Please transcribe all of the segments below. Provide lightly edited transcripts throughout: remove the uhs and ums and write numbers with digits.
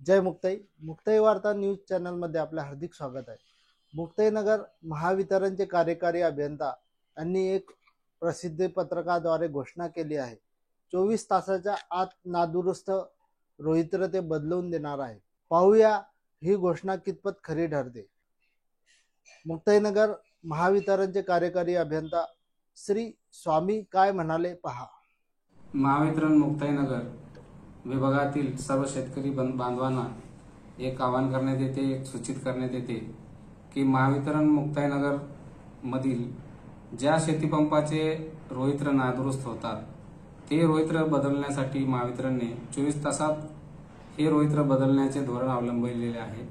जय मुक्ताई. मुक्ताई वार्ता news channel मध्ये आपले हार्दिक स्वागत आहे. मुक्ताईनगर महावितरणचे कार्यकारी अभियंता यांनी एक प्रसिद्धी पत्रकाद्वारे घोषणा केली आहे. 24 तासाच्या आत नादुरुस्त रोहित्र ते बदलून देणार आहे. पाहूया ही घोषणा कितपत खरी ठरते. मुक्ताईनगर महावितरणचे कार्यकारी अभियंता श्री स्वामी काय म्हणाले पहा. महावितरण मुक्ताईनगर विभागातील सर्व शेतकरी बांधवांना एक आवाहन करण्यात येते, एक सूचित करण्यात येते की महावितरण मुक्ताईनगर मधील ज्या शेतीपंपाचे रोहित्र नादुरुस्त होतात ते रोहित्र बदलण्यासाठी महावितरणने 24 तासात हे रोहित्र बदलण्याचे धोरण अवलंबिलेले आहे.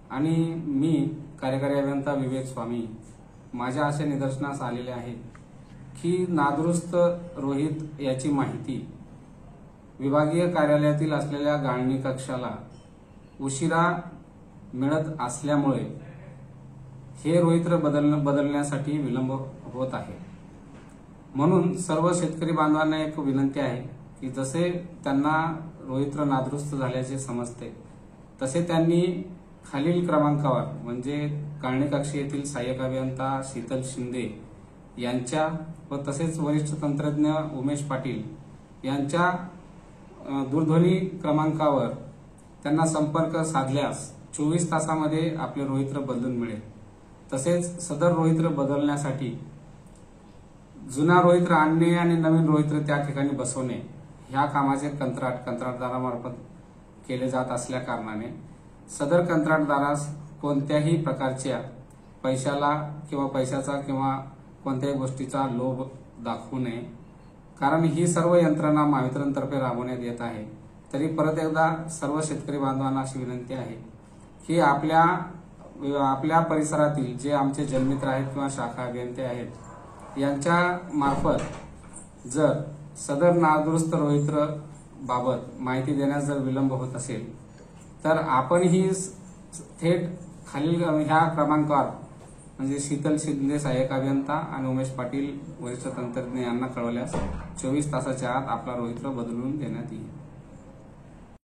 आणि मी कार्यकारी अभियंता विवेक स्वामी माझ्या असे निदर्शनास आलेले आहे की नादुरुस्त रोहित याची माहिती विभागीय कार्यालयातील असलेल्या गाळणी कक्षाला उशिरा मिळत असल्यामुळे हे रोहित्र बदलण्यासाठी विलंब होत आहे. म्हणून सर्व शेतकरी बांधवांना एक विनंती आहे की जसे त्यांना रोहित्र नादुरुस्त झाल्याचे समजते तसे त्यांनी खालील क्रमांकावर म्हणजे गाळणी कक्ष येथील सहाय्यक अभियंता शीतल शिंदे यांच्या व तसेच वरिष्ठ तंत्रज्ञ उमेश पाटील यांच्या दूरध्वनी क्रमांकावर त्यांना संपर्क साधल्यास 24 तासामध्ये आपले रोहित्र बदलून मिळेल. तसेच सदर रोहित्र बदलण्यासाठी जुना रोहित्र आणणे आणि नवीन रोहित्र त्या ठिकाणी बसवणे ह्या कामाचे कंत्राटदारामार्फत केले जात असल्या कारणाने सदर कंत्राटदारास कोणत्याही प्रकारच्या पैशाला किंवा पैशाचा किंवा कोणत्याही गोष्टीचा लोभ दाखवू नये. कारण ही सर्व यंत्रणा महावितरणतर्फे राबवण्यात येत आहे. तरी परत एकदा सर्व शेतकरी बांधवांना अशी विनंती आहे की आपल्या परिसरातील जे आमचे जनमित्र आहेत किंवा शाखा अभियंते आहेत यांच्या मार्फत जर सदर नादुरुस्त रोहित्र बाबत माहिती देण्यास जर विलंब होत असेल तर आपणही थेट खालील ह्या क्रमांकावर म्हणजे शीतल शिंदे सहाय्यक अभियंता आणि उमेश पाटील वरिष्ठ तंत्रज्ञ यांना कळवल्यास 24 तासाच्या आत आपला रोहित्र बदलून देण्यात येईल.